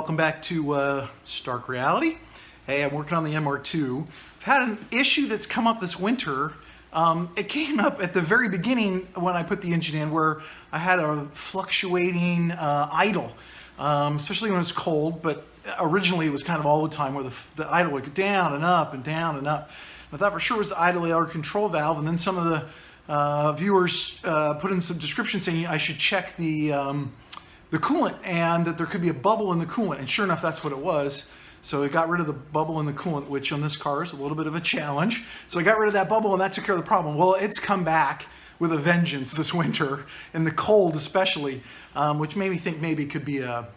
welcome back to Stark Reality. Hey, I'm working on the MR2. I've had an issue that's come up this winter. It came up at the very beginning when I put the engine in, where I had a fluctuating idle, especially when it's cold, but originally it was kind of all the time where the idle would go down and up and down and up. I thought for sure it was the idle air control valve, and then some of the viewers put in some description saying I should check the coolant and that there could be a bubble in the coolant, and sure enough, that's what it was. So it got rid of the bubble in the coolant, which on this car is a little bit of a challenge. So I got rid of that bubble and that took care of the problem. Well, it's come back with a vengeance this winter, in the cold especially, which made me think maybe it could be a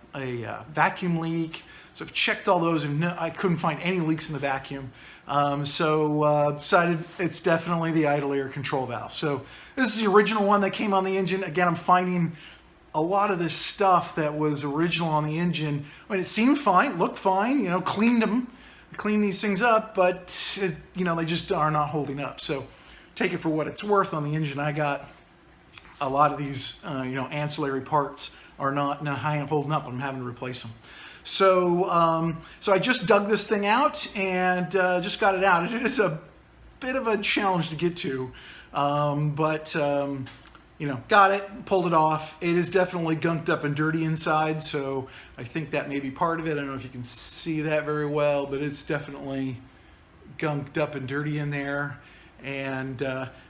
vacuum leak. So I've checked all those and I couldn't find any leaks in the vacuum. Decided it's definitely the idle air control valve. So this is the original one that came on the engine. Again, I'm finding a lot of this stuff that was original on the engine. I mean, it seemed fine, looked fine, you know, cleaned these things up, but you know, they just are not holding up. So take it for what it's worth. On the engine, I got a lot of these, you know, ancillary parts are not holding up. I'm having to replace them. So, so I just dug this thing out and just got it out. It is a bit of a challenge to get to, you know, got it, pulled it off. It is definitely gunked up and dirty inside, so I think that may be part of it. I don't know if you can see that very well, but it's definitely gunked up and dirty in there, and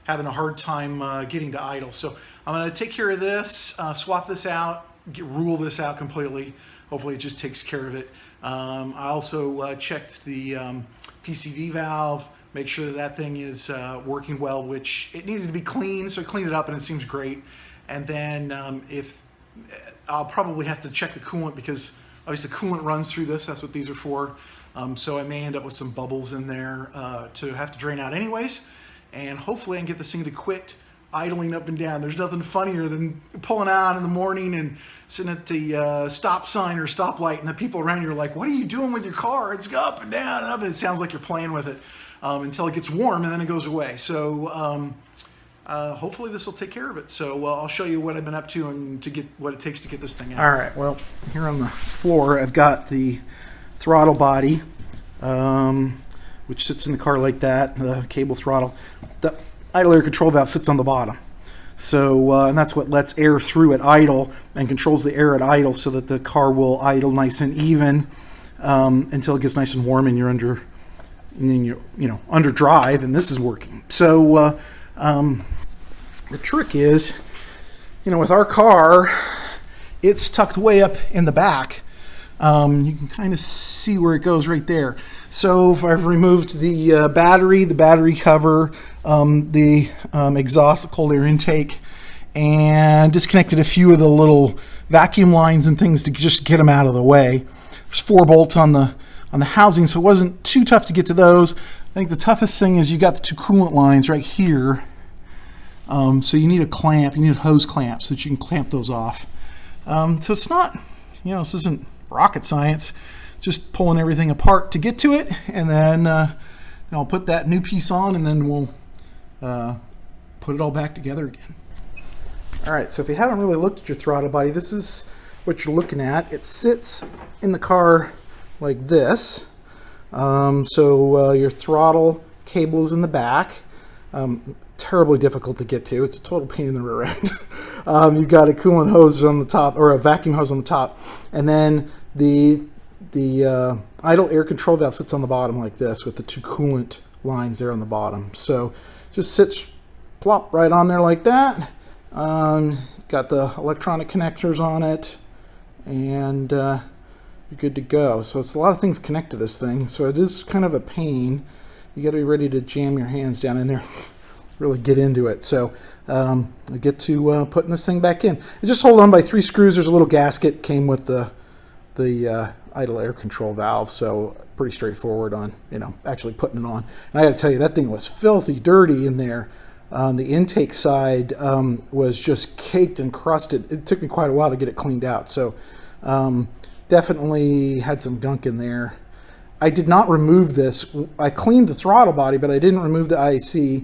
having a hard time getting to idle. So I'm going to take care of this, swap this out, rule this out completely. Hopefully it just takes care of it. I also checked the PCV valve, make sure that that thing is working well, which it needed to be clean, so I cleaned it up and it seems great. And then if I'll probably have to check the coolant, because obviously coolant runs through this, that's what these are for. So I may end up with some bubbles in there to have to drain out anyways. And hopefully I can get this thing to quit idling up and down. There's nothing funnier than pulling out in the morning and sitting at the stop sign or stoplight, and the people around you are like, what are you doing with your car? It's up and down and up, and it sounds like you're playing with it. Until it gets warm and then it goes away. So hopefully this will take care of it. So I'll show you what I've been up to and to get what it takes to get this thing out. All right, well, here on the floor I've got the throttle body, which sits in the car like that, the cable throttle. The idle air control valve sits on the bottom. So, and that's what lets air through at idle and controls the air at idle so that the car will idle nice and even until it gets nice and warm and you're under, and then you know, under drive, and this is working. So the trick is, you know, with our car, it's tucked way up in the back. You can kind of see where it goes right there. So if I've removed the battery cover, the exhaust, the cold air intake, and disconnected a few of the little vacuum lines and things to just get them out of the way. There's 4 bolts on the housing, so it wasn't too tough to get to those. I think the toughest thing is you got the 2 coolant lines right here. So you need a clamp, you need a hose clamp so that you can clamp those off. So it's not, you know, this isn't rocket science, just pulling everything apart to get to it, and then I'll put that new piece on, and then we'll put it all back together again. All right, so if you haven't really looked at your throttle body, this is what you're looking at. It sits in the car like this. Your throttle cable is in the back. Terribly difficult to get to. It's a total pain in the rear end. You've got a coolant hose on the top, or a vacuum hose on the top, and then the idle air control valve sits on the bottom like this with the 2 coolant lines there on the bottom. So just sits plop right on there like that. Got the electronic connectors on it, and you're good to go. So it's a lot of things connect to this thing, so it is kind of a pain. You got to be ready to jam your hands down in there, really get into it. So I get to putting this thing back in. And just hold on by 3 screws. There's a little gasket came with the idle air control valve, so pretty straightforward on, you know, actually putting it on. And I got to tell you, that thing was filthy dirty in there. The intake side was just caked and crusted. It took me quite a while to get it cleaned out. So definitely had some gunk in there. I did not remove this. I cleaned the throttle body, but I didn't remove the IC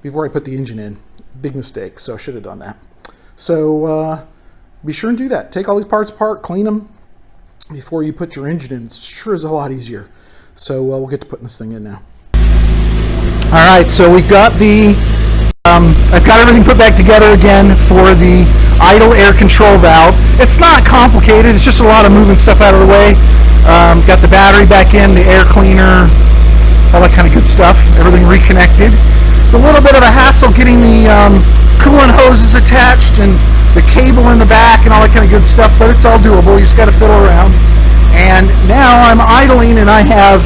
before I put the engine in. Big mistake, so I should have done that. So be sure and do that. Take all these parts apart, clean them, before you put your engine in. It sure is a lot easier. So we'll get to putting this thing in now. All right, so we've got the, I've got everything put back together again for the idle air control valve. It's not complicated, it's just a lot of moving stuff out of the way. Got the battery back in, the air cleaner, all that kind of good stuff, everything reconnected. It's a little bit of a hassle getting the coolant hoses attached and the cable in the back and all that kind of good stuff, but it's all doable. You just got to fiddle around. And now I'm idling and I have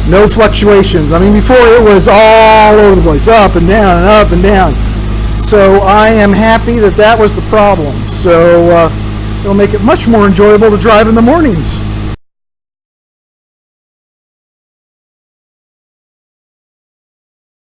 no fluctuations. I mean, before it was all over the place, up and down and up and down. So I am happy that that was the problem. So it'll make it much more enjoyable to drive in the mornings.